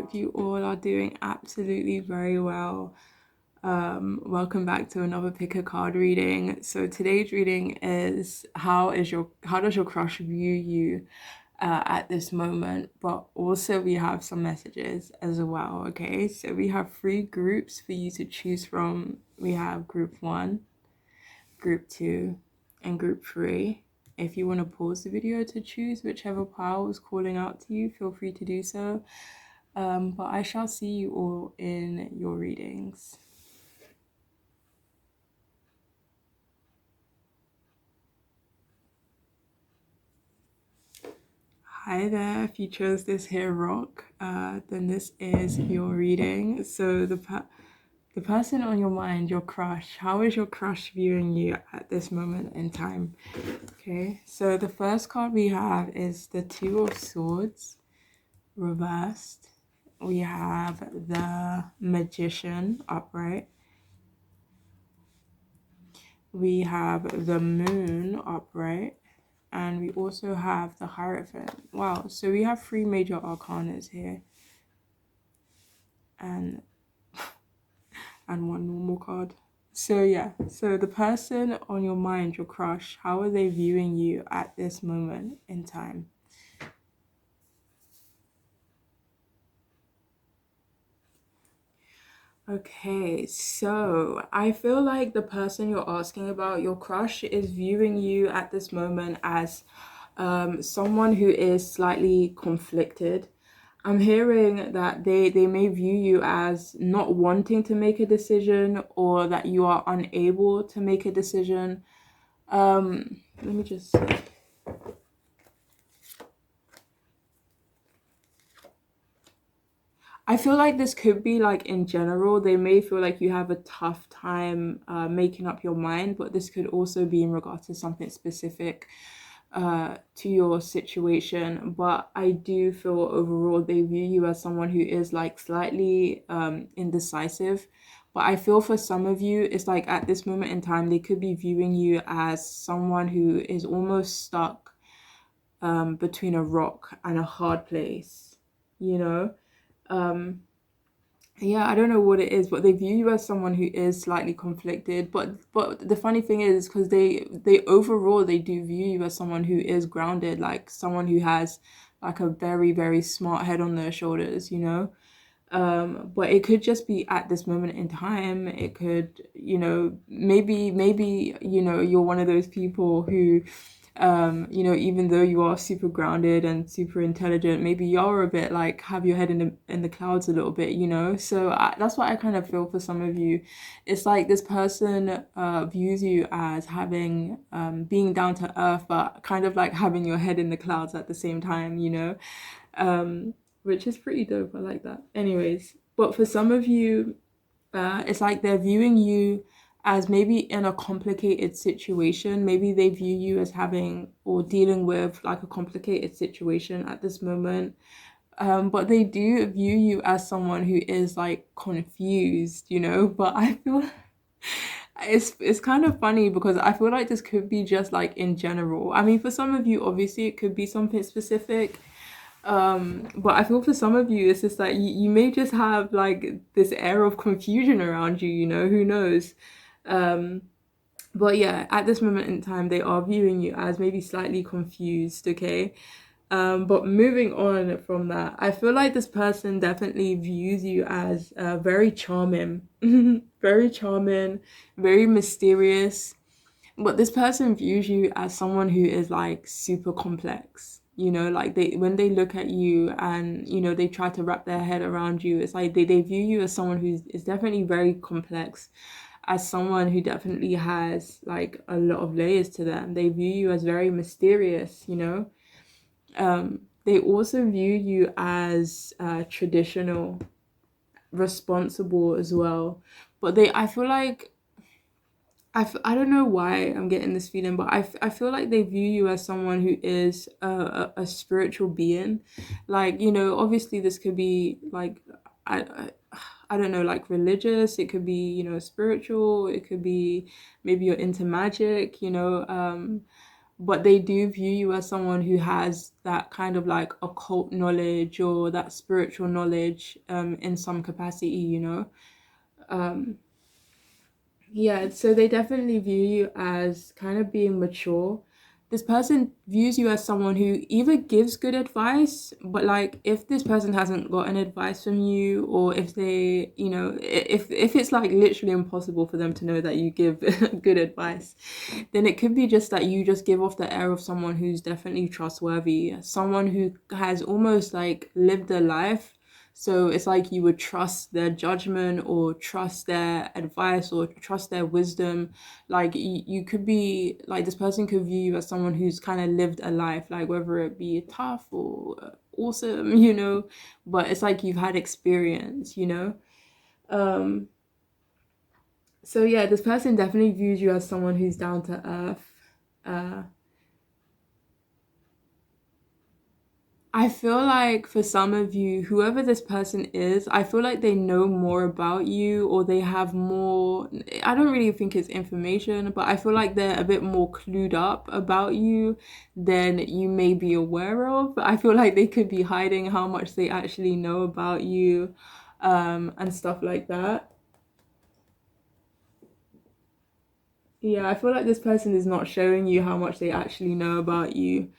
hope you all are doing absolutely very well. Welcome back to another pick a card reading. So today's reading is how does your crush view you at this moment? But also we have some messages as well. Okay, so we have three groups for you to choose from. We have group one, group two, and group three. If you want to pause the video to choose whichever pile is calling out to you, feel free to do so. But I shall see you all in your readings. Hi there, if you chose this here rock, then this is your reading. So the person on your mind, your crush, how is your crush viewing you at this moment in time? Okay, so the first card we have is the Two of Swords reversed. We have the Magician upright. We have the Moon upright. And we also have the Hierophant. Wow, so we have three major arcanas here. And one normal card. So yeah, so the person on your mind, your crush, how are they viewing you at this moment in time? Okay, so I feel like the person you're asking about, your crush, is viewing you at this moment as someone who is slightly conflicted. I'm hearing that they may view you as not wanting to make a decision, or that you are unable to make a decision. Let me just see. I feel like this could be like in general, they may feel like you have a tough time making up your mind, but this could also be in regards to something specific to your situation. But I do feel overall they view you as someone who is like slightly indecisive. But I feel for some of you, it's like at this moment in time, they could be viewing you as someone who is almost stuck between a rock and a hard place, you know? Um, yeah, I don't know what it is, but they view you as someone who is slightly conflicted. But the funny thing is, because they overall they do view you as someone who is grounded, like someone who has like a very, very smart head on their shoulders, you know. But it could just be at this moment in time. It could, maybe, you're one of those people who even though you are super grounded and super intelligent, maybe you're a bit like have your head in the clouds a little bit, so that's what I kind of feel for some of you. It's like this person views you as having being down to earth, but kind of like having your head in the clouds at the same time, which is pretty dope. I like that. Anyways, but for some of you, it's like they're viewing you as maybe in a complicated situation. Maybe they view you as having or dealing with like a complicated situation at this moment. But they do view you as someone who is like confused, But I feel it's kind of funny because I feel like this could be just like in general. I mean, for some of you, obviously, it could be something specific. But I feel for some of you, it's just like you may just have like this air of confusion around you, who knows? Um, but yeah, at this moment in time, they are viewing you as maybe slightly confused, okay? But moving on from that, I feel like this person definitely views you as very charming, very charming, very mysterious. But this person views you as someone who is like super complex. Like when they look at you and they try to wrap their head around you, it's like they view you as someone who is definitely very complex, as someone who definitely has like a lot of layers to them. They view you as very mysterious. They also view you as traditional, responsible as well. But I feel like I don't know why I'm getting this feeling, but I feel like they view you as someone who is a spiritual being. Like, obviously this could be like, I don't know, like religious. It could be, spiritual. It could be maybe you're into magic. but they do view you as someone who has that kind of like occult knowledge or that spiritual knowledge in some capacity, you know. Um, yeah, so they definitely view you as kind of being mature. This person views you as someone who either gives good advice, but like if this person hasn't gotten advice from you, or if they, you know, if it's like literally impossible for them to know that you give good advice, then it could be just that you just give off the air of someone who's definitely trustworthy, someone who has almost like lived a life, so it's like you would trust their judgment or trust their advice or trust their wisdom. Like you could be like this person could view you as someone who's kind of lived a life, like whether it be tough or awesome, you know, but it's like you've had experience, you know. Um, so yeah, this person definitely views you as someone who's down to earth. Uh, I feel like for some of you, whoever this person is, I feel like they know more about you or they have more. I don't really think it's information, but I feel like they're a bit more clued up about you than you may be aware of. I feel like they could be hiding how much they actually know about you, and stuff like that. Yeah, I feel like this person is not showing you how much they actually know about you.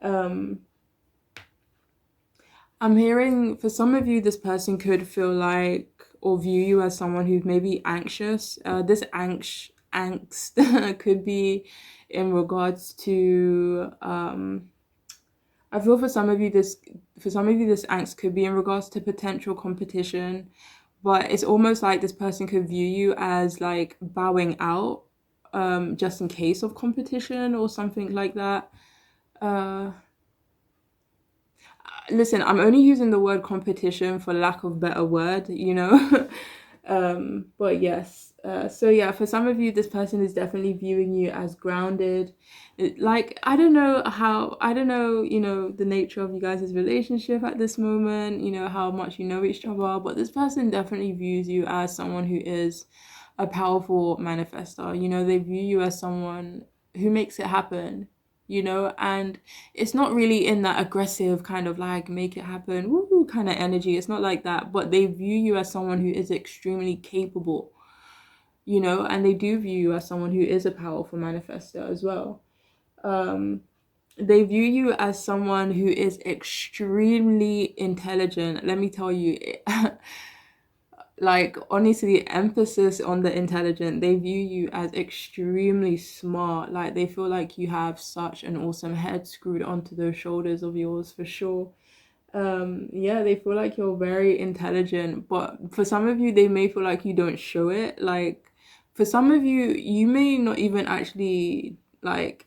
Um, I'm hearing for some of you, this person could feel like or view you as someone who's maybe anxious. This angst could be in regards to I feel for some of you this angst could be in regards to potential competition, but it's almost like this person could view you as like bowing out just in case of competition or something like that. Uh Listen, I'm only using the word competition for lack of better word, you know. But yes, so yeah, for some of you, this person is definitely viewing you as grounded. Like, I don't know, you know, the nature of you guys' relationship at this moment, you know, how much you know each other, but this person definitely views you as someone who is a powerful manifester. You know, they view you as someone who makes it happen, you know, and it's not really in that aggressive kind of like make it happen woo kind of energy. It's not like that, but they view you as someone who is extremely capable, you know, and they do view you as someone who is a powerful manifester as well. um they view you as someone who is extremely intelligent. Let me tell you, like honestly, emphasis on the intelligent. They view you as extremely smart. Like they feel like you have such an awesome head screwed onto those shoulders of yours for sure. Yeah, they feel like you're very intelligent, but for some of you they may feel like you don't show it. Like for some of you, you may not even actually like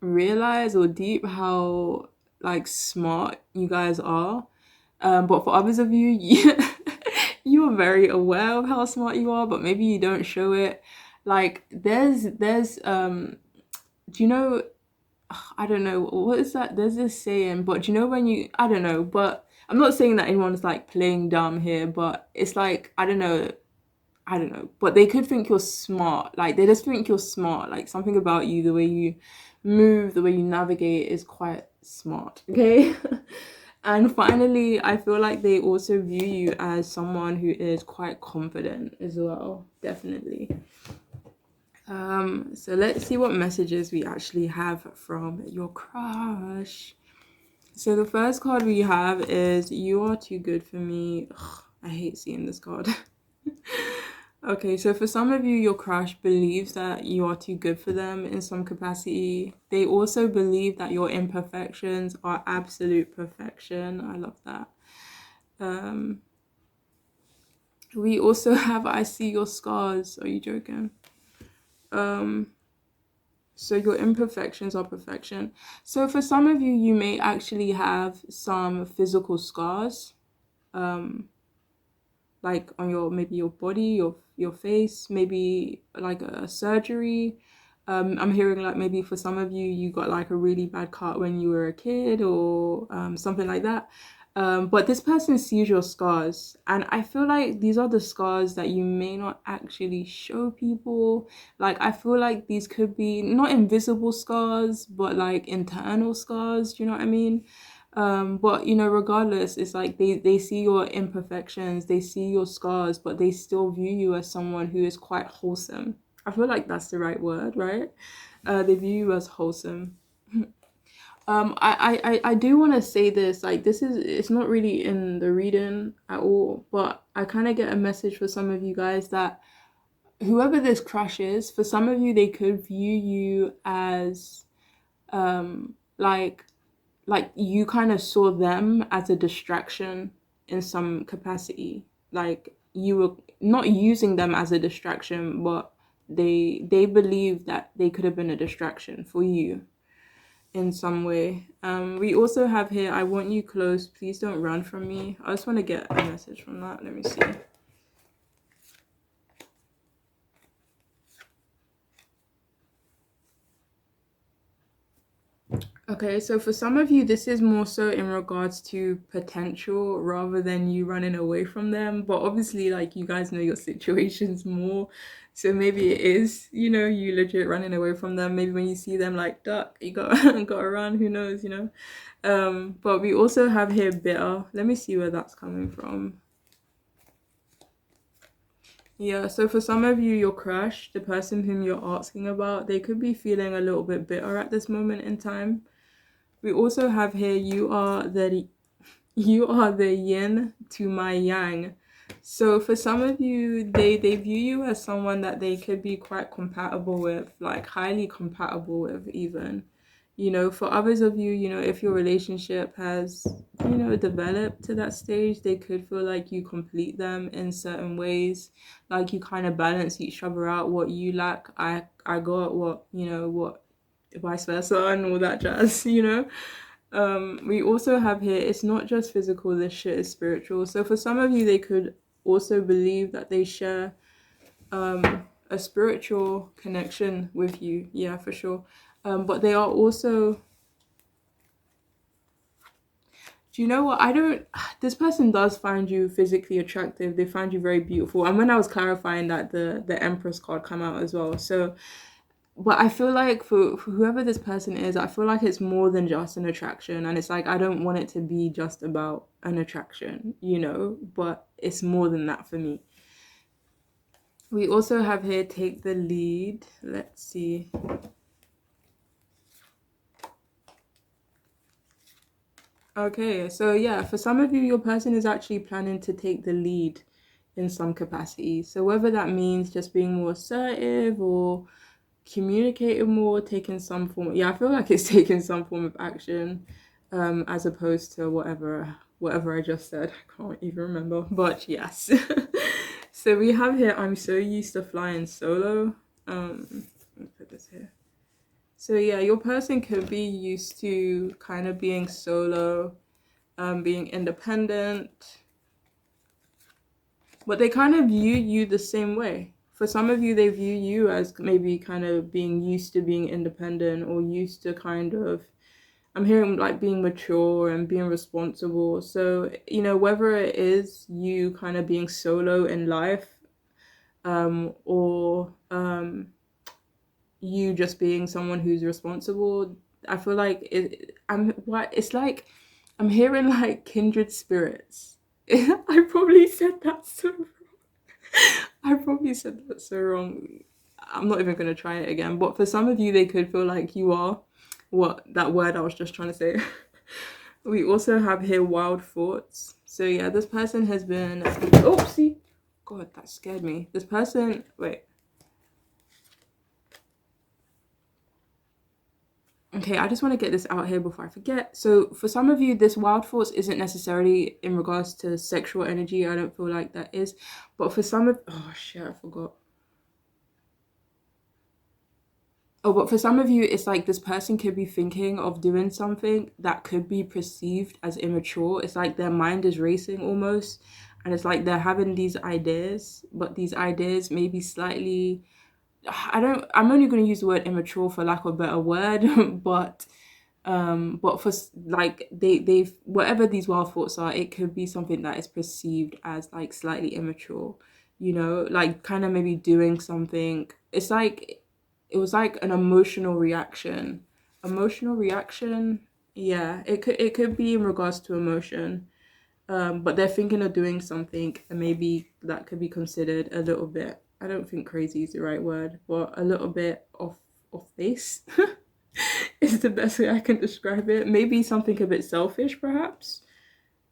realize or deep how like smart you guys are. But for others of you, you are very aware of how smart you are, but maybe you don't show it. Like do you know, I don't know, what is that? There's this saying, but do you know when you, I don't know, but I'm not saying that anyone's like playing dumb here, but it's like, I don't know, but they could think you're smart. Like they just think you're smart. Like something about you, the way you move, the way you navigate is quite smart. Okay. And finally, I feel like they also view you as someone who is quite confident as well. Definitely. So let's see what messages we actually have from your crush. So the first card we have is "You are too good for me." Ugh, I hate seeing this card. Okay, so for some of you, your crush believes that you are too good for them in some capacity. They also believe that your imperfections are absolute perfection. I love that. Um, we also have "I see your scars." Are you joking? Um, so your imperfections are perfection. So for some of you, you may actually have some physical scars. Um, like on your maybe your body, your face, maybe like a surgery. I'm hearing like maybe for some of you, you got like a really bad cut when you were a kid or something like that. But this person sees your scars, and I feel like these are the scars that you may not actually show people. Like, I feel like these could be not invisible scars, but like internal scars. Do you know what I mean? But regardless, it's like they see your imperfections, they see your scars, but they still view you as someone who is quite wholesome. I feel like that's the right word, right? They view you as wholesome. I do want to say this, like, it's not really in the reading at all, but I kind of get a message for some of you guys that whoever this crush is, for some of you, they could view you as, like, you kind of saw them as a distraction in some capacity. Like, you were not using them as a distraction, but they believe that they could have been a distraction for you in some way. We also have here, I want you close, please don't run from me. I just want to get a message from that. Let me see. Okay, so for some of you, this is more so in regards to potential rather than you running away from them. But obviously, like, you guys know your situations more. So maybe it is, you legit running away from them. Maybe when you see them, like, duck, you got gotta run, who knows. But we also have here bitter. Let me see where that's coming from. Yeah, so for some of you, your crush, the person whom you're asking about, they could be feeling a little bit bitter at this moment in time. We also have here, you are the yin to my yang. So for some of you, they view you as someone that they could be quite compatible with, like highly compatible with even. For others of you, if your relationship has, developed to that stage, they could feel like you complete them in certain ways, like you kind of balance each other out. What you lack, I got. What vice versa and all that jazz. We also have here, it's not just physical, this shit is spiritual. So for some of you, they could also believe that they share a spiritual connection with you. Yeah, for sure. But they are also, do you know what? This person does find you physically attractive. They find you very beautiful. And when I was clarifying that, the Empress card come out as well. So, but I feel like for whoever this person is, I feel like it's more than just an attraction. And it's like, I don't want it to be just about an attraction, but it's more than that for me. We also have here, take the lead. Let's see. Okay, so yeah, for some of you, your person is actually planning to take the lead in some capacity. So whether that means just being more assertive or communicating more, taking some form. Yeah, I feel like it's taking some form of action, as opposed to whatever I just said. I can't even remember, but yes. So we have here, I'm so used to flying solo. Let me put this here. So yeah, your person could be used to kind of being solo, being independent, but they kind of view you the same way. For some of you, they view you as maybe kind of being used to being independent or used to kind of, I'm hearing like being mature and being responsible. So, whether it is you kind of being solo in life, or you just being someone who's responsible, I feel like it's like I'm hearing like kindred spirits. I probably said that so wrong. I probably said that so wrong. I'm not even gonna try it again. But for some of you, they could feel like you are what that word I was just trying to say. We also have here wild thoughts. So yeah, this person has been. Oh, see, God, that scared me. This person. Wait. Okay, I just want to get this out here before I forget. So, for some of you, this wild thoughts isn't necessarily in regards to sexual energy. I don't feel like that is. But for some of, oh shit, I forgot. Oh, but for some of you, it's like this person could be thinking of doing something that could be perceived as immature. It's like their mind is racing almost. And it's like they're having these ideas, but these ideas may be I'm only going to use the word immature for lack of a better word, but But for like they've whatever these wild thoughts are, it could be something that is perceived as like slightly immature, like kind of maybe doing something. It's like it was like an emotional reaction. Yeah, it could be in regards to emotion. But they're thinking of doing something, and maybe that could be considered a little bit, I don't think crazy is the right word, but a little bit off base is the best way I can describe it. Maybe something a bit selfish, perhaps.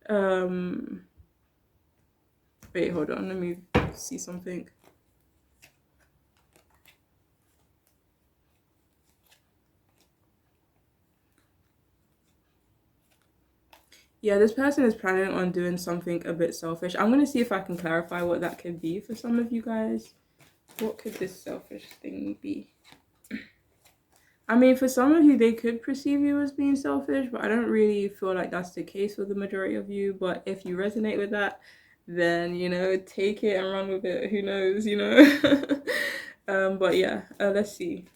Um, wait, hold on, let me see something. Yeah, this person is planning on doing something a bit selfish. I'm gonna see if I can clarify what that could be for some of you guys. What could this selfish thing be? I mean, for some of you, they could perceive you as being selfish, but I don't really feel like that's the case for the majority of you. But if you resonate with that, then, take it and run with it. Who knows? But yeah, let's see.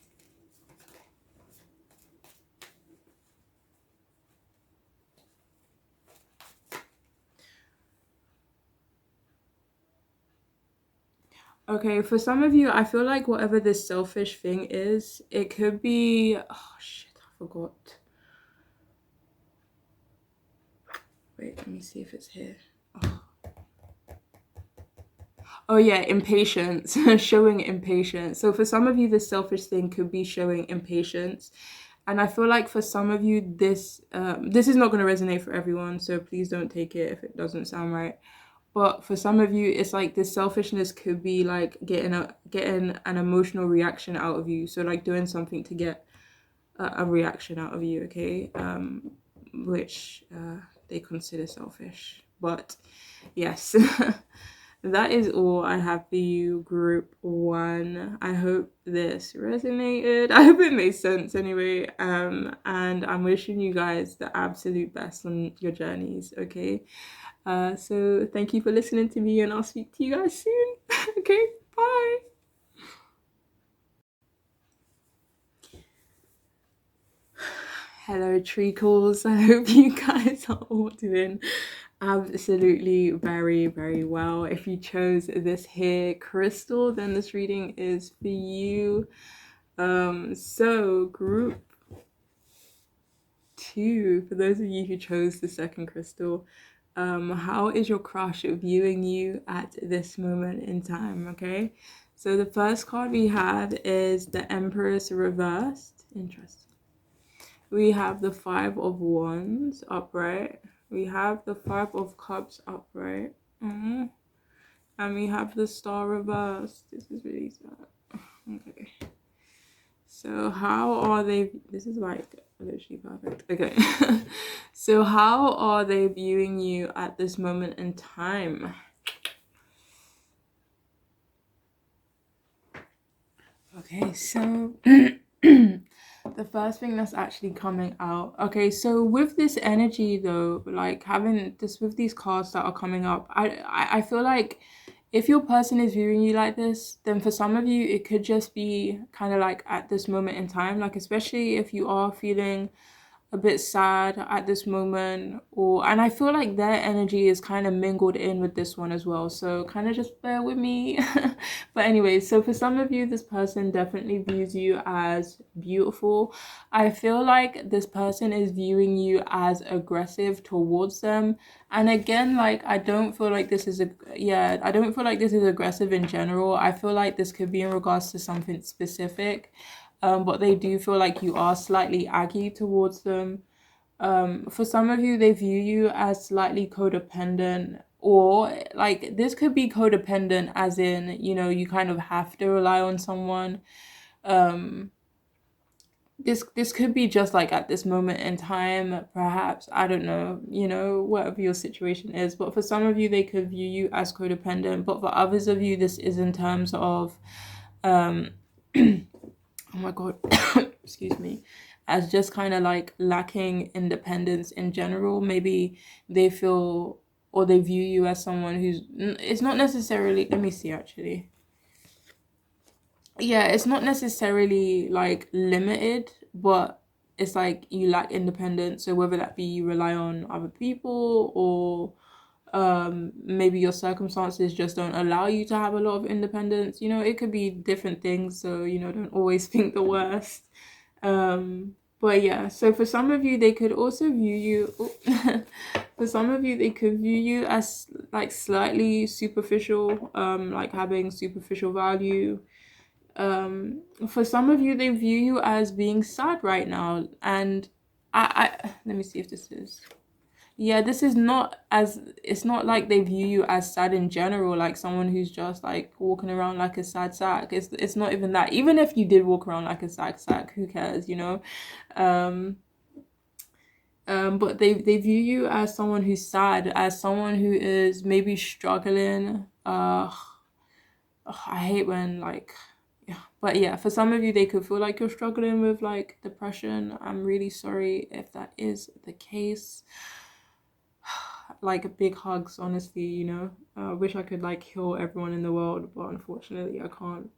Okay, for some of you, I feel like whatever this selfish thing is, it could be. Oh shit, I forgot. Wait, let me see if it's here. Oh yeah, impatience, showing impatience. So for some of you, this selfish thing could be showing impatience, and I feel like for some of you, this is not going to resonate for everyone. So please don't take it if it doesn't sound right. But for some of you, it's like this selfishness could be like getting an emotional reaction out of you. So like doing something to get a reaction out of you, okay? Which they consider selfish. But yes, that is all I have for you, group one. I hope this resonated. I hope it made sense anyway. And I'm wishing you guys the absolute best on your journeys, okay? So thank you for listening to me, and I'll speak to you guys soon. Okay, bye. Hello, treacles. I hope you guys are all doing absolutely very, very well. If you chose this here crystal, then this reading is for you. So group two, for those of you who chose the second crystal, how is your crush viewing you at this moment in time? Okay, so the first card we have is the Empress reversed. Interesting. We have the Five of Wands upright. We have the Five of Cups upright. And we have the Star reversed. This is really sad. Okay. So how are they? This is like literally perfect. Okay. So how are they viewing you at this moment in time? Okay, so the first thing that's actually coming out. Okay, so with this energy though, like having this with these cards that are coming up, I feel like if your person is viewing you like this, then for some of you it could just be kind of like at this moment in time, like especially if you are feeling a bit sad at this moment, and I feel like their energy is kind of mingled in with this one as well, so kind of just bear with me. But anyway, so for some of you, this person definitely views you as beautiful. I feel like this person is viewing you as aggressive towards them, and again, like I don't feel like this is I don't feel like this is aggressive in general. I feel like this could be in regards to something specific, but they do feel like you are slightly aggy towards them. For some of you, they view you as slightly codependent, or like this could be codependent as in, you kind of have to rely on someone. This could be just like at this moment in time, perhaps, I don't know, whatever your situation is. But for some of you, they could view you as codependent, but for others of you, this is in terms of oh my god, excuse me, as just kind of like lacking independence in general. Maybe they feel or they view you as someone who's, it's not necessarily, let me see actually. Yeah, it's not necessarily like limited, but it's like you lack independence. So whether that be you rely on other people, or maybe your circumstances just don't allow you to have a lot of independence. It could be different things, so don't always think the worst. But yeah, so for some of you they could also view you for some of you they could view you as like slightly superficial, like having superficial value. For some of you they view you as being sad right now, and I let me see if this is, yeah, this is not as, it's not like they view you as sad in general, like someone who's just like walking around like a sad sack. It's not even that. Even if you did walk around like a sad sack, who cares, Um but they view you as someone who's sad, as someone who is maybe struggling. I hate when like, yeah, but yeah, for some of you they could feel like you're struggling with like depression. I'm really sorry if that is the case. Like big hugs, honestly, wish I could like heal everyone in the world, but unfortunately I can't,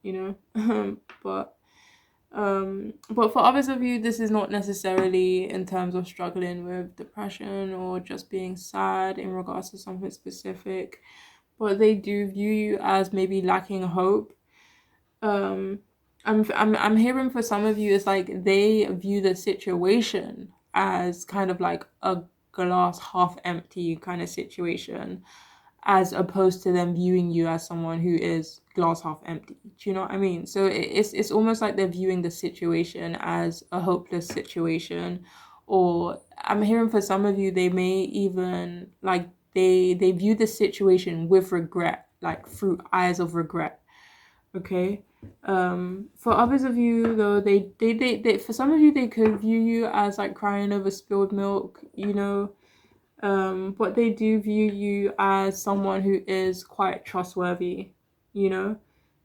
but for others of you, this is not necessarily in terms of struggling with depression or just being sad in regards to something specific, but they do view you as maybe lacking hope. I'm hearing for some of you, it's like they view the situation as kind of like a glass half empty kind of situation, as opposed to them viewing you as someone who is glass half empty. Do you know what I mean? So it's almost like they're viewing the situation as a hopeless situation, or I'm hearing for some of you they may even like they view the situation with regret, like through eyes of regret. Okay. For others of you though, they for some of you they could view you as like crying over spilled milk, but they do view you as someone who is quite trustworthy, you know.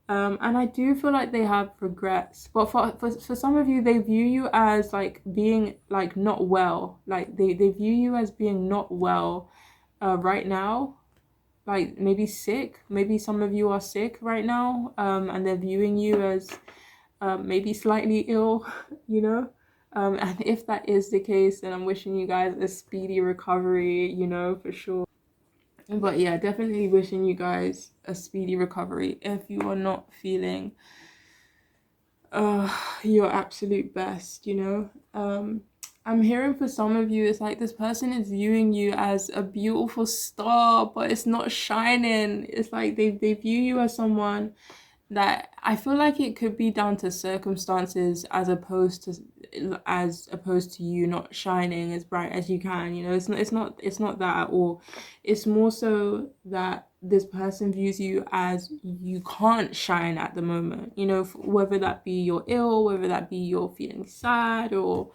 And I do feel like they have regrets, but for some of you they view you as like being like not well, like they view you as being not well right now, like maybe sick. Maybe some of you are sick right now, and they're viewing you as maybe slightly ill, you know. And if that is the case, then I'm wishing you guys a speedy recovery, for sure. But yeah, definitely wishing you guys a speedy recovery if you are not feeling your absolute best, I'm hearing for some of you, it's like this person is viewing you as a beautiful star, but it's not shining. It's like they view you as someone that I feel like it could be down to circumstances as opposed to you not shining as bright as you can. It's not that at all. It's more so that this person views you as you can't shine at the moment. Whether that be you're ill, whether that be you're feeling sad, or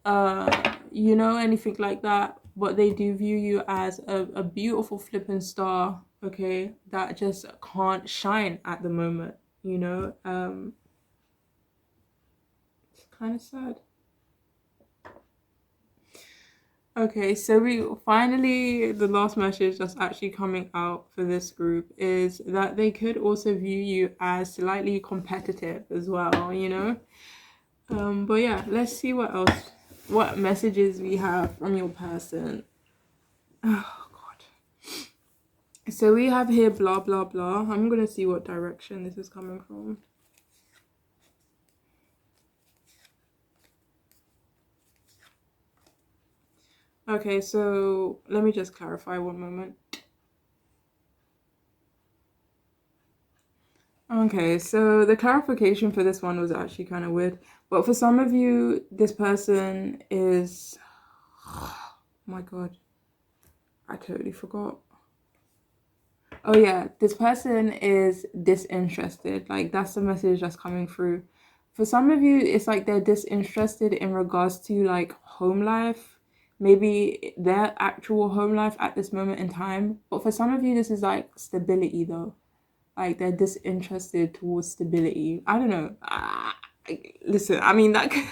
anything like that. But they do view you as a beautiful flipping star, okay, that just can't shine at the moment, it's kind of sad. Okay, so we finally, the last message that's actually coming out for this group is that they could also view you as slightly competitive as well, but yeah, let's see what messages we have from your person. Oh god. So we have here blah blah blah. I'm gonna see what direction this is coming from. Okay, so let me just clarify one moment. Okay, so the clarification for this one was actually kind of weird. But for some of you, this person is... Oh my god. I totally forgot. Oh yeah, this person is disinterested. Like, that's the message that's coming through. For some of you, it's like they're disinterested in regards to like home life, maybe their actual home life at this moment in time. But for some of you, this is like stability though. Like they're disinterested towards stability. I don't know. Listen, I mean that could,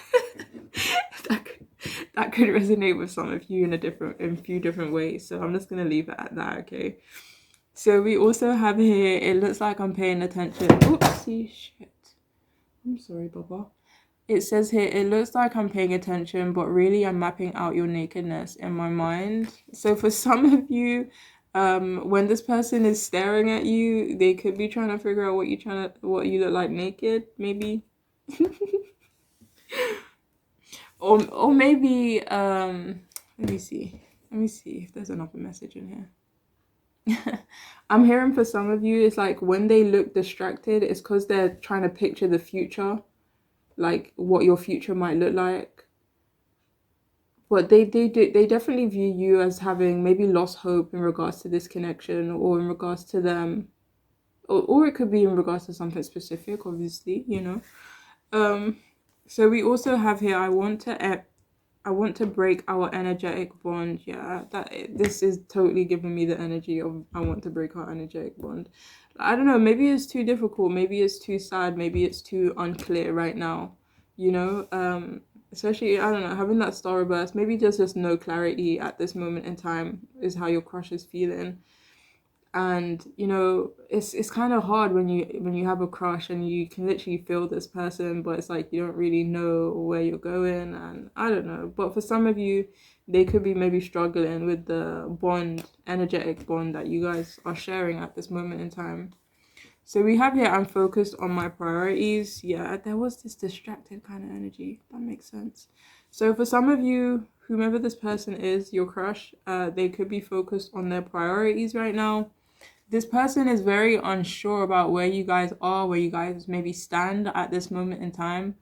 that could, that could resonate with some of you in a few different ways. So I'm just gonna leave it at that. Okay. So we also have here, it looks like I'm paying attention. Oopsie, shit. I'm sorry, Baba. it says here, it looks like I'm paying attention, but really I'm mapping out your nakedness in my mind. So for some of you, when this person is staring at you, they could be trying to figure out what you look like naked, maybe. Or maybe let me see. Let me see if there's another message in here. I'm hearing for some of you, it's like when they look distracted, it's because they're trying to picture the future, like what your future might look like. But they definitely view you as having maybe lost hope in regards to this connection, or in regards to them, or it could be in regards to something specific, obviously, you know. So we also have here, I want to break our energetic bond. Yeah, this is totally giving me the energy of I want to break our energetic bond. I don't know, maybe it's too difficult, maybe it's too sad, maybe it's too unclear right now, you know. Especially, I don't know, having that starburst, maybe there's just no clarity at this moment in time is how your crush is feeling. And you know, it's kind of hard when you have a crush and you can literally feel this person, but it's like you don't really know where you're going, and I don't know. But for some of you, they could be maybe struggling with the energetic bond that you guys are sharing at this moment in time. So we have here, I'm focused on my priorities. Yeah, there was this distracted kind of energy. That makes sense. So for some of you, whomever this person is, your crush, they could be focused on their priorities right now. This person is very unsure about where you guys are, where you guys maybe stand at this moment in time.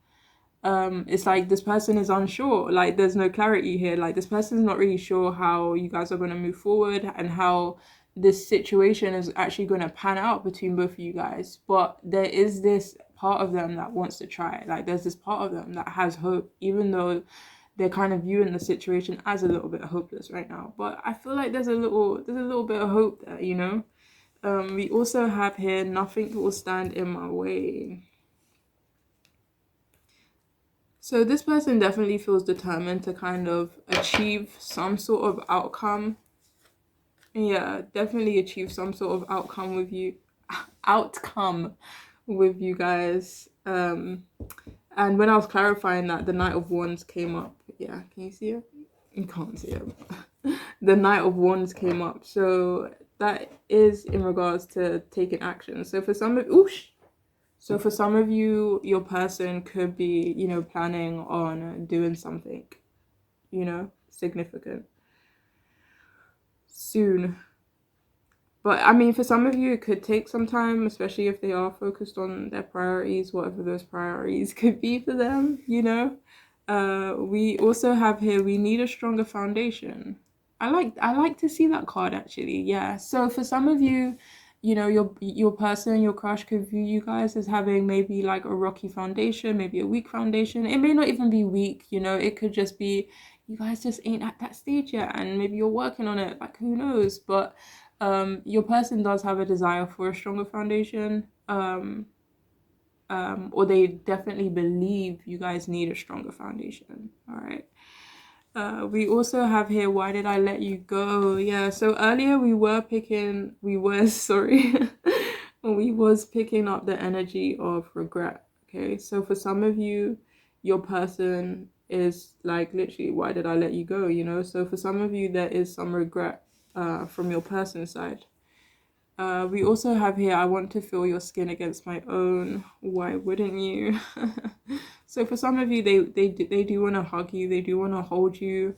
It's like this person is unsure, like there's no clarity here, like this person's not really sure how you guys are going to move forward and how this situation is actually going to pan out between both of you guys. But there is this part of them that wants to try, like there's this part of them that has hope, even though they're kind of viewing the situation as a little bit hopeless right now. But I feel like there's a little bit of hope there, you know. We also have here, nothing will stand in my way. So this person definitely feels determined to kind of achieve some sort of outcome. Yeah, definitely achieve some sort of outcome with you. Outcome with you guys. And when I was clarifying that, the Knight of Wands came up. Yeah, can you see it? You can't see it. The Knight of Wands came up. So that is in regards to taking action. So for some of you, your person could be, you know, planning on doing something, you know, significant soon. But I mean, for some of you, it could take some time, especially if they are focused on their priorities, whatever those priorities could be for them, you know. We also have here, we need a stronger foundation. I like to see that card actually. Yeah. So for some of you, you know, your person, your crush could view you guys as having maybe like a rocky foundation, maybe a weak foundation. It may not even be weak, you know, it could just be you guys just ain't at that stage yet, and maybe you're working on it, like who knows. But your person does have a desire for a stronger foundation. Or they definitely believe you guys need a stronger foundation. All right. We also have here, why did I let you go? Yeah, so earlier we was picking up the energy of regret. Okay, so for some of you, your person is like literally, why did I let you go? You know, so for some of you, there is some regret from your person's side. We also have here, I want to feel your skin against my own. Why wouldn't you? So for some of you, they do want to hug you. They do want to hold you.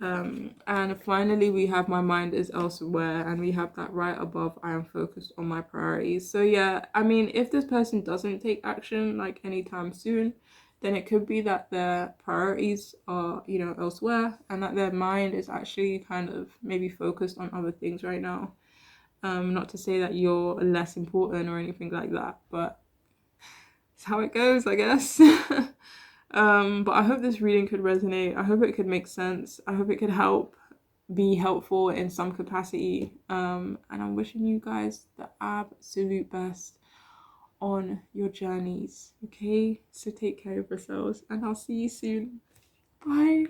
And finally, we have my mind is elsewhere. And we have that right above, I am focused on my priorities. So yeah, I mean, if this person doesn't take action like anytime soon, then it could be that their priorities are, you know, elsewhere. And that their mind is actually kind of maybe focused on other things right now. Not to say that you're less important or anything like that, but it's how it goes, I guess. But I hope this reading could resonate. I hope it could make sense. I hope it could be helpful in some capacity. And I'm wishing you guys the absolute best on your journeys. Okay? So take care of yourselves, and I'll see you soon. Bye.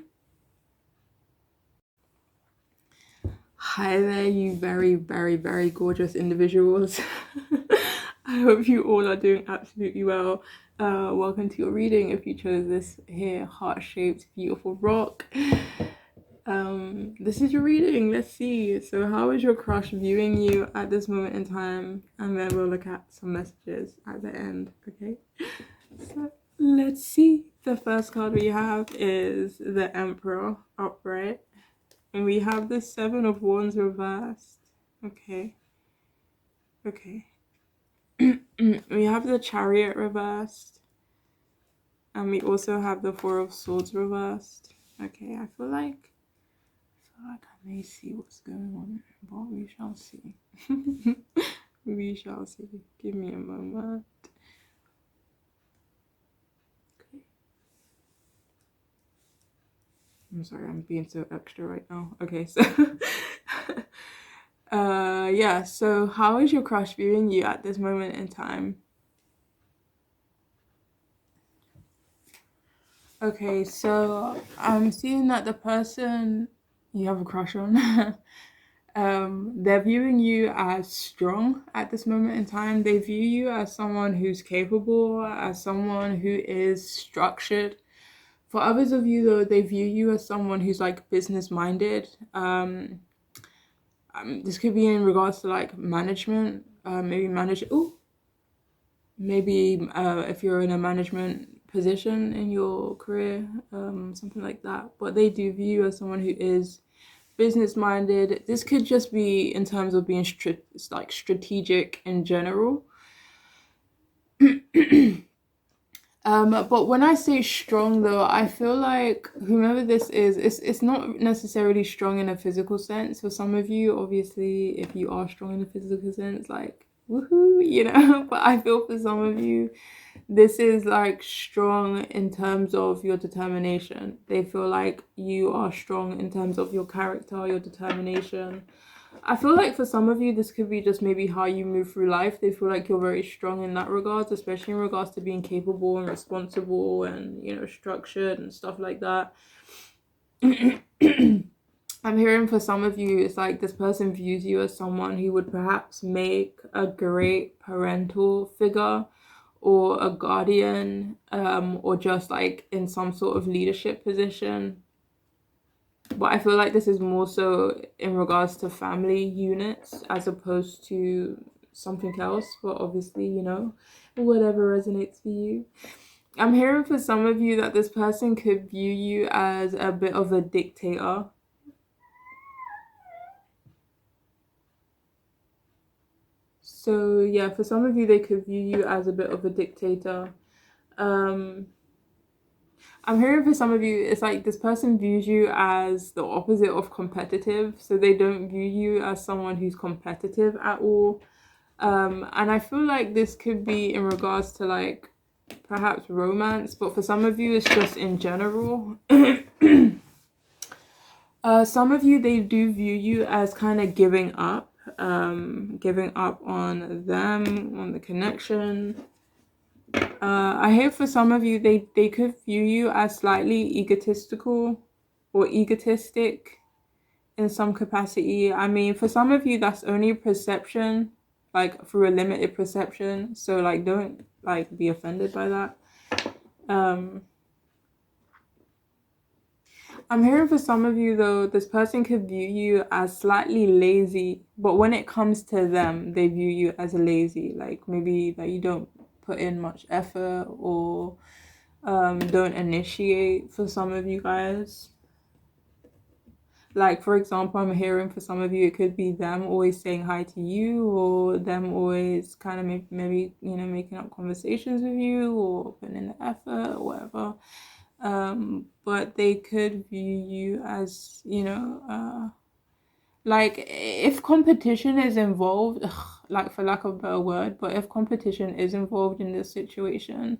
Hi there, you very, very, very gorgeous individuals. I hope you all are doing absolutely well. Welcome to your reading if you chose this here heart-shaped beautiful rock. This is your reading. Let's see. So how is your crush viewing you at this moment in time? And then we'll look at some messages at the end, okay? So let's see. The first card we have is the Emperor upright. And we have the Seven of Wands reversed. Okay. We have the Chariot reversed. And we also have the Four of Swords reversed. Okay, I feel like I may see what's going on, but we shall see. We shall see. Give me a moment. Okay. I'm sorry, I'm being so extra right now. Okay, so yeah, so how is your crush viewing you at this moment in time? Okay, so I'm seeing that the person you have a crush on, they're viewing you as strong at this moment in time. They view you as someone who's capable, as someone who is structured. For others of you, though, they view you as someone who's like business minded. This could be in regards to like management, maybe if you're in a management position in your career, something like that. But they do view you as someone who is business minded. This could just be in terms of being strategic in general. But when I say strong, though, I feel like whomever this is, it's not necessarily strong in a physical sense. For some of you, obviously, if you are strong in a physical sense, like woohoo, you know. But I feel for some of you, this is like strong in terms of your determination. They feel like you are strong in terms of your character, your determination. I feel like for some of you, this could be just maybe how you move through life. They feel like you're very strong in that regards, especially in regards to being capable and responsible and, you know, structured and stuff like that. I'm hearing for some of you, it's like this person views you as someone who would perhaps make a great parental figure or a guardian, or just like in some sort of leadership position. But I feel like this is more so in regards to family units as opposed to something else. But obviously, you know, whatever resonates for you. I'm hearing for some of you that this person could view you as a bit of a dictator. So yeah, for some of you, they could view you as a bit of a dictator. I'm hearing for some of you, it's like this person views you as the opposite of competitive. So they don't view you as someone who's competitive at all. And I feel like this could be in regards to like perhaps romance, but for some of you, it's just in general. Some of you, they do view you as kind of giving up on them, on the connection. I hear for some of you, they could view you as slightly egotistical or egotistic in some capacity. I mean, for some of you, that's only perception, like through a limited perception. So like, don't like be offended by that. I'm hearing for some of you, though, this person could view you as slightly lazy, but when it comes to them, they view you as lazy. Like maybe that you don't put in much effort or don't initiate for some of you guys. Like, for example, I'm hearing for some of you, it could be them always saying hi to you or them always kind of maybe, you know, making up conversations with you or putting in the effort or whatever. But they could view you as, you know, like if competition is involved, like for lack of a better word, but if competition is involved in this situation,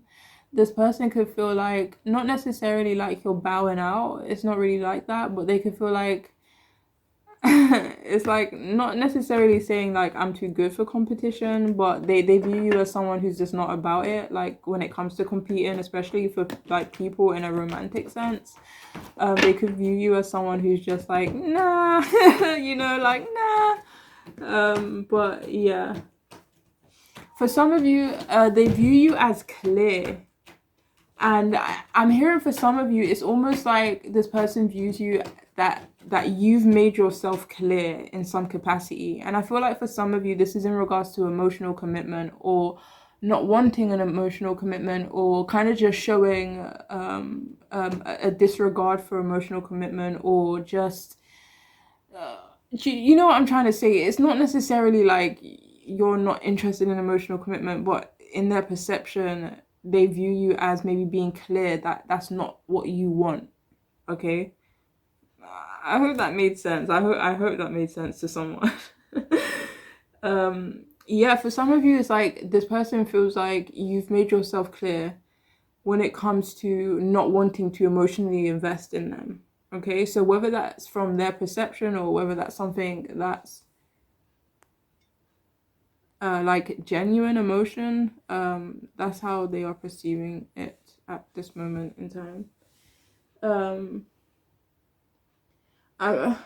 this person could feel like not necessarily like you're bowing out. It's not really like that, but they could feel like it's like not necessarily saying like I'm too good for competition, but they view you as someone who's just not about it. Like when it comes to competing, especially for like people in a romantic sense, they could view you as someone who's just like nah, you know, like nah. But yeah, for some of you, they view you as clear. And I'm hearing for some of you, it's almost like this person views you that you've made yourself clear in some capacity. And I feel like for some of you, this is in regards to emotional commitment, or not wanting an emotional commitment, or kind of just showing a disregard for emotional commitment, or just you know what I'm trying to say. It's not necessarily like you're not interested in emotional commitment, but in their perception, they view you as maybe being clear that that's not what you want. Okay, I hope that made sense. I hope that made sense to someone. Yeah, for some of you, it's like this person feels like you've made yourself clear when it comes to not wanting to emotionally invest in them. Okay, so whether that's from their perception, or whether that's something that's like genuine emotion, that's how they are perceiving it at this moment in time. Um, I,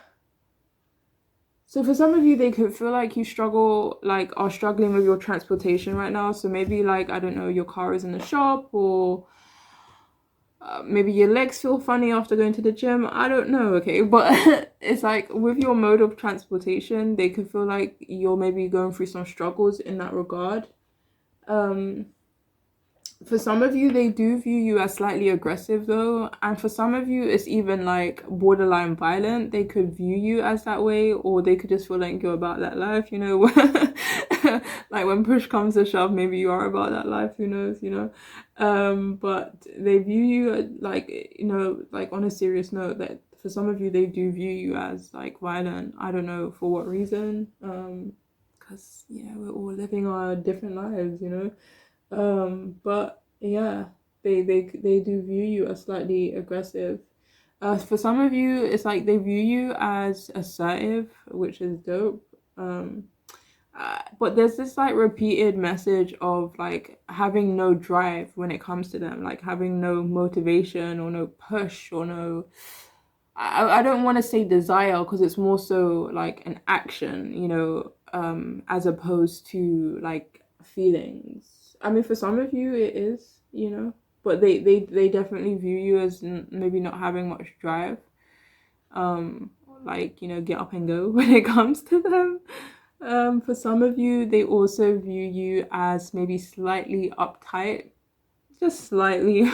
so for some of you, they could feel like you struggle, like are struggling with your transportation right now. So maybe like, I don't know, your car is in the shop, or maybe your legs feel funny after going to the gym. I don't know, okay? But it's like with your mode of transportation, they could feel like you're maybe going through some struggles in that regard. Um, for some of you, they do view you as slightly aggressive though, and for some of you, it's even like borderline violent. They could view you as that way, or they could just feel like you're about that life, you know. Like when push comes to shove, maybe you are about that life, who knows, you know. But they view you like, you know, like on a serious note, that for some of you, they do view you as like violent. I don't know for what reason. Because yeah, we're all living our different lives, you know. But yeah, they do view you as slightly aggressive. For some of you, it's like they view you as assertive, which is dope. But there's this like repeated message of like having no drive when it comes to them, like having no motivation or no push or no. I don't want to say desire, because it's more so like an action, you know, as opposed to like feelings. I mean, for some of you, it is, you know, but they definitely view you as maybe not having much drive. Like, you know, get up and go when it comes to them. For some of you, they also view you as maybe slightly uptight, just slightly,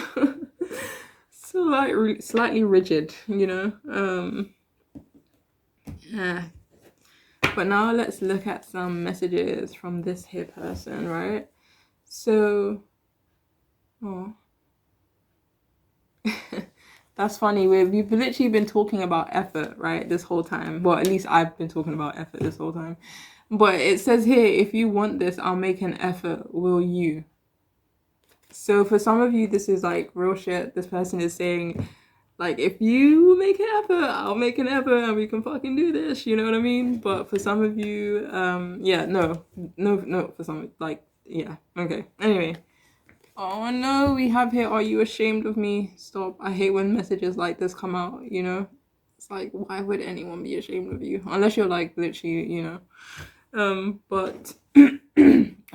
slightly rigid, you know. Yeah. But now let's look at some messages from this here person, right? So, oh, that's funny. We've literally been talking about effort, right, this whole time. Well, at least I've been talking about effort this whole time. But it says here, if you want this, I'll make an effort, will you? So for some of you, this is like real shit. This person is saying, like, if you make an effort, I'll make an effort and we can fucking do this, you know what I mean? But for some of you, yeah, no, for some, like, yeah, okay. Anyway. Oh no, we have here, are you ashamed of me? Stop. I hate when messages like this come out, you know? It's like, why would anyone be ashamed of you? Unless you're like literally, you know. But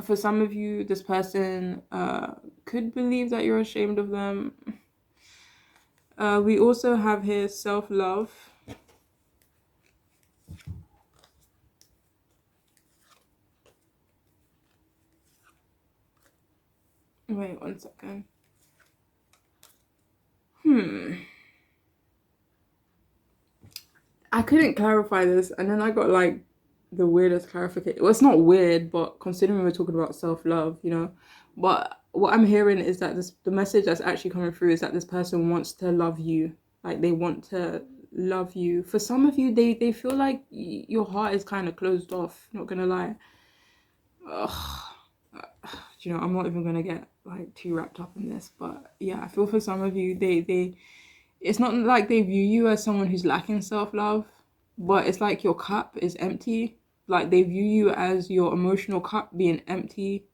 for some of you, this person could believe that you're ashamed of them. We also have here self-love. Wait 1 second. I couldn't clarify this, and then I got like the weirdest clarification. Well, it's not weird, but considering we're talking about self-love, you know. But what I'm hearing is that the message that's actually coming through is that this person wants to love you. Like they want to love you. For some of you, they feel like your heart is kind of closed off, not gonna lie. Ugh. You know, I'm not even gonna get like too wrapped up in this, but yeah, I feel for some of you, they it's not like they view you as someone who's lacking self-love, but it's like your cup is empty. Like they view you as your emotional cup being empty.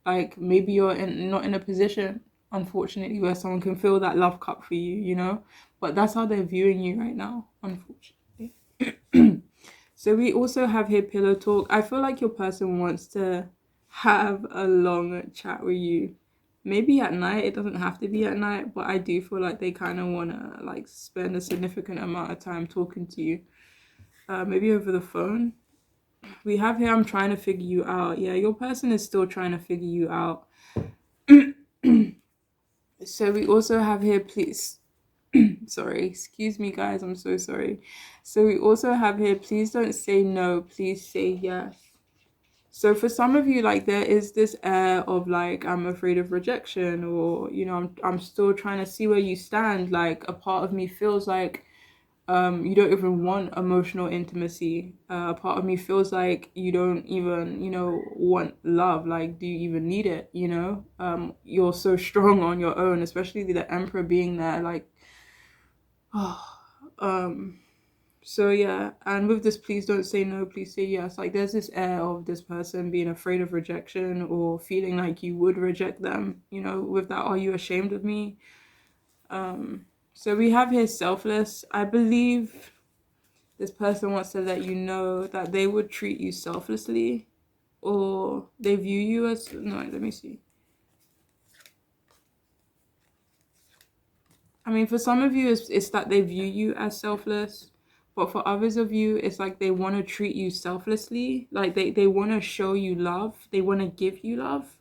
Like maybe you're not in a position, unfortunately, where someone can fill that love cup for you, you know. But that's how they're viewing you right now, unfortunately. So we also have here pillow talk. I feel like your person wants to have a long chat with you. maybe at night. It doesn't have to be at night, but I do feel like they kind of want to like spend a significant amount of time talking to you, maybe over the phone. We have here, I'm trying to figure you out. Yeah, your person is still trying to figure you out. So we also have here, please. Sorry, excuse me, guys. I'm so sorry. So we also have here, please don't say no, please say yes. So for some of you, like there is this air of like I'm afraid of rejection, or I'm still trying to see where you stand. Like a part of me feels like you don't even want emotional intimacy. A part of me feels like you don't even want love. Like, do you even need it? You're so strong on your own, especially the Emperor being there. Like, oh, so yeah, and with this, please don't say no, please say yes. Like there's this air of this person being afraid of rejection or feeling like you would reject them. With that, are you ashamed of me? So we have here selfless. I believe this person wants to let you know that they would treat you selflessly, or they view you as, no, let me see. I mean, for some of you, it's that they view you as selfless. But for others of you, it's like they want to treat you selflessly. Like they want to show you love. They want to give you love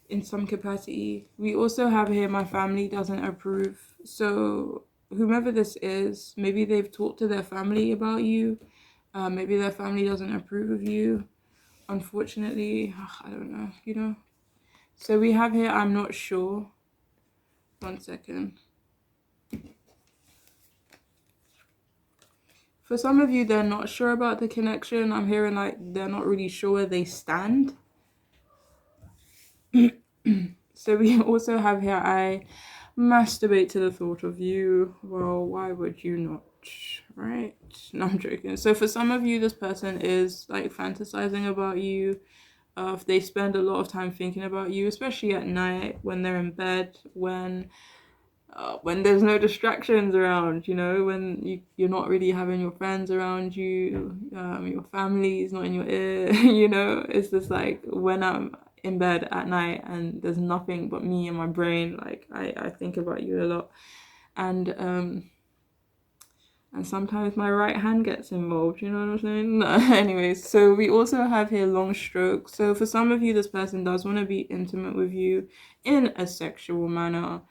in some capacity. We also have here, my family doesn't approve. So whomever this is, maybe they've talked to their family about you. Maybe their family doesn't approve of you. Unfortunately, I don't know. So we have here, I'm not sure. One second. For some of you, they're not sure about the connection. I'm hearing like they're not really sure where they stand. So we also have here, I masturbate to the thought of you. Well, why would you not? Right? No, I'm joking. So for some of you, this person is like fantasizing about you. If they spend a lot of time thinking about you, especially at night when they're in bed, when there's no distractions around, you're not really having your friends around you, your family is not in your ear, it's just like when I'm in bed at night and there's nothing but me and my brain, like I think about you a lot. And sometimes my right hand gets involved, you know what I'm saying? No, anyways, so we also have here long stroke. So for some of you, this person does want to be intimate with you in a sexual manner.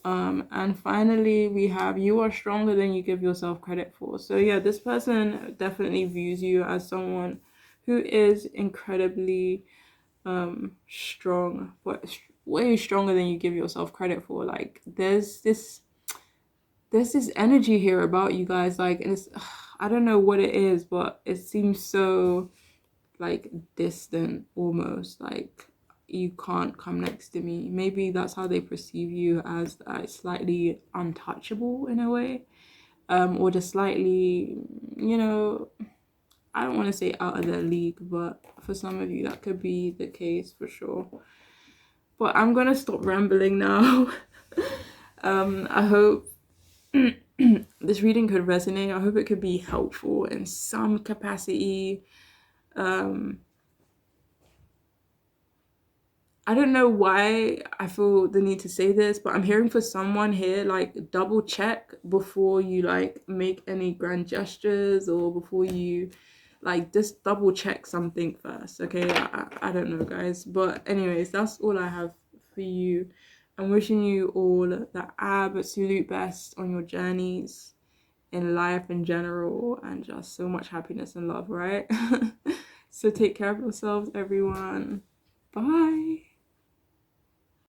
And finally, we have you are stronger than you give yourself credit for. So yeah, this person definitely views you as someone who is incredibly strong, but way stronger than you give yourself credit for. Like there's this energy here about you guys, like, and it's I don't know what it is, but it seems so like distant, almost like you can't come next to me. Maybe that's how they perceive you, as slightly untouchable in a way, or just slightly, I don't want to say out of their league, but for some of you that could be the case for sure. But I'm gonna stop rambling now. I hope this reading could resonate. I hope it could be helpful in some capacity. I don't know why I feel the need to say this, but I'm hearing for someone here, like, double check before you, like, make any grand gestures, or before you, like, just double check something first, okay? I don't know, guys. But anyways, that's all I have for you. I'm wishing you all the absolute best on your journeys in life in general, and just so much happiness and love, right? So take care of yourselves, everyone. Bye.